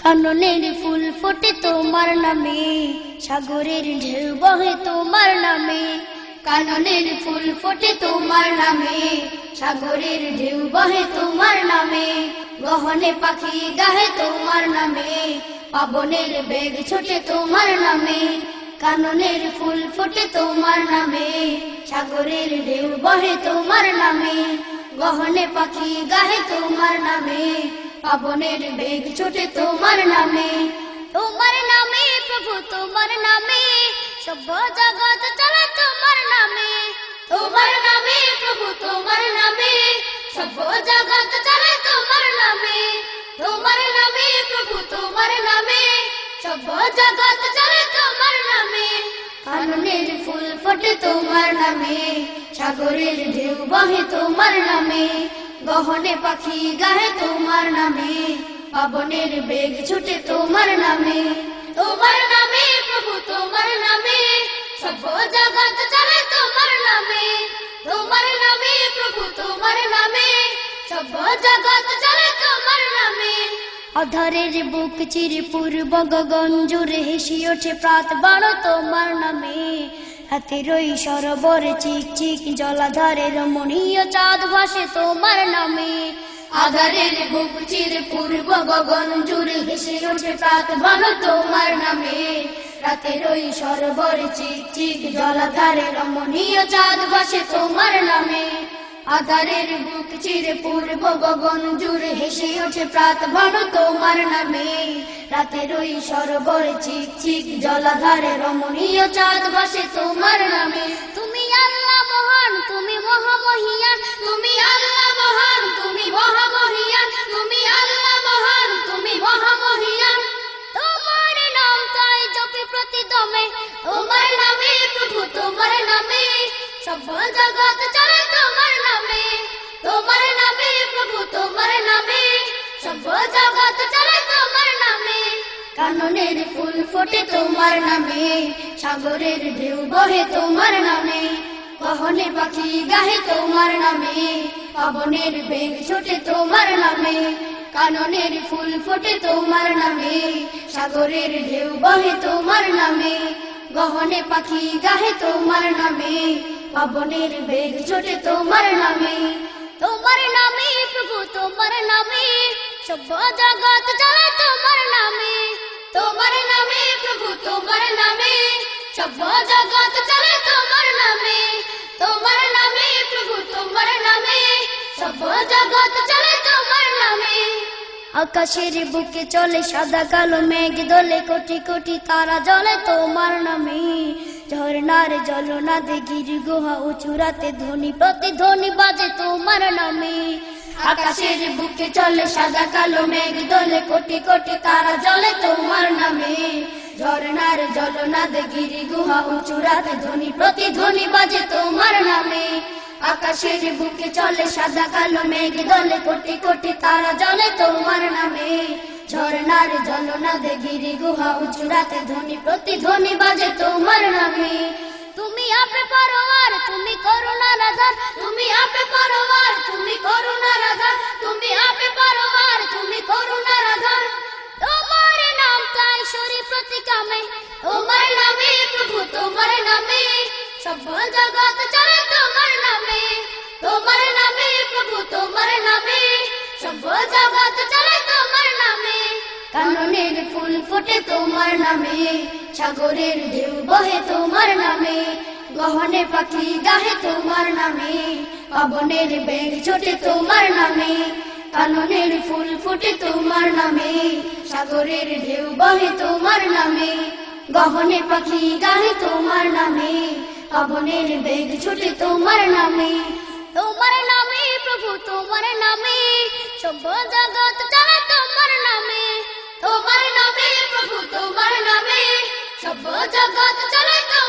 কাননের ফুল ফোটে তোমার নামে, সাগরের ঢেউ বহে তোমার নামে। কাননের ফুল ফোটে তোমার নামে, সাগরের ঢেউ বহে তোমার নামে। গহনে পাখি গাহে তোমার নামে, পাবনের বেগ ছোটে তোমার নামে। কাননের ফুল ফোটে তোমার নামে, সাগরের ঢেউ বহে তোমার নামে। গহনে পাখি গাহে তোমার নামে, পাবনের বেগ ছোটে তোমার নামে। তোমার নামে প্রভু তোমার নামে, সভ্য জগৎ চলে তোমার নামে। তোমার নামে প্রভু তোমার নামে, সভ্য জগৎ চলে তোমার নামে। তোমার নামে প্রভু তোমার নামে, সভ্য জগৎ চলে তোমার নামে। কাননের ফুল ফোটে তোমার নামে, সাগরের ঢেউ বহে তোমার নামে। গহনে পাখি গাহে তোমার নামে, পাবনের বেগ ছুটে তোমার নামে। তোমার নামে প্রভু তোমার নামে, সভ্য জগৎ চলে তোমার নামে। তোমার নামে প্রভু তোমার নামে, সভ্য জগৎ চলে তোমার নামে। অধরের বুক চিরে পূর্ব গগন জুড়ে হেসে ওঠে প্রাত বাড়ো তোমার নামে। হাতের ওই সরোবরে চিক চিক জলাধারে রমণীয় চাঁদ ভাসে তোমার নামে। আধারের বুক চিরে পূর্ব গগন জুড়ে হেসে ওঠে প্রাত বাড়ো তোমার নামে। রাতের ওই সরোবরে চিক চিক জলাধারে রমণীয় চাঁদ ভাসে তোমার নামে। আধারের বুক চিরে পূর্ব গগন জুড়ে হেসে ওঠে প্রাত বাড়ো তোমার নামে। রাতের ওই সরোবরে চিক চিক জলাধারে রমণীয় চাঁদ ভাসে তোমার নামে। তুমি আল্লাহ মহান, তুমি মহামহিয়ান, তুমি আল্লাহ মহান, তুমি মহামহিয়ান, তুমি আল্লাহ মহান, তুমি মহামহিয়ান। তোমার নাম তাই জপি প্রতিদমে, তোমার নামে প্রভু তোমার নামে, সভ্য জগৎ চলে তোমার নামে। তোমার নামে প্রভু তোমার নামে, সভ্য জগৎ চলে তোমার নামে। কাননের ফুল ফোটে তোমার নামে, সাগরের ঢেউ বহে তোমার নামে। গহনে পাখি গাহে তোমার নামে, পাবনের বেগ ছোটে তোমার নামে। কাননের ফুল ফোটে তোমার নামে, সাগরের ঢেউ বহে তোমার নামে। গহনে পাখি গাহে তোমার নামে, পাবনের বেগ ছোটে তোমার নামে। তোমার নামে প্রভু তোমার নামে, সভ্য জগৎ চলে তোমার নামে। তোমার নামে প্রভু তোমার নামে, সভ্য জগৎ চলে তোমার নামে। তোমার নামে প্রভু তোমার নামে, সভ্য জগৎ চলে তোমার নামে। আকাশের বুকে চলে সাদা কালো মেঘ দোলে, কোটি কোটি তারা জ্বলে তোমার নামে। ঝর্ণার জলনাদে গির গুহা উঁচু রাতে ধ্বনি প্রতিধ্বনি বাজে তোমার নামে। আকাশের বুকে চলে সাদা কালো মেঘ দোলে, কোটি কোটি তারা জ্বলে তোমার নামে। ঝর্ণার জলনাদে গির গুহা উঁচু রাতে ধ্বনি প্রতিধ্বনি বাজে তোমার নামে। আকাশের বুকে চলে সাদা কালো মেঘ দোলে, কোটি কোটি তারা জ্বলে তোমার নামে। ঝর্ণার জলনাদে গিরি গুহা উঁচু রাতে ধ্বনি প্রতিধ্বনি বাজে তোমার নামে। তুমি আপে পরওয়ার, তুমি করুণার আধার, তুমি আপে পরওয়ার, তুমি করুণার আধার, তুমি আপে পরওয়ার, তুমি করুণার আধার। তোমার নাম তাই সরি প্রতিকামে, তোমার নামে প্রভু তোমার নামে, সভ্য জগৎ চলে তোমার নামে। তোমার নামে প্রভু তোমার নামে, সভ্য জগৎ চলে তোমার নামে। কাননের ফুল ফোটে তোমার নামে, সাগরের ঢেউ বহে তোমার নামে। গহনে পাখি গাহে তোমার নামে, পাবনের বেগ ছোটে তোমার নামে। কাননের ফুল ফোটে তোমার নামে, সাগরের ঢেউ বহে তোমার নামে। গহনে পাখি গাহে তোমার নামে, পাবনের বেগ ছোটে তোমার নামে। তোমার নামে প্রভু তোমার নামে, সভ্য জগৎ চলে তোমার নামে। তোমার নামে প্রভু তোমার নামে, সভ্য জগৎ চলে তোমার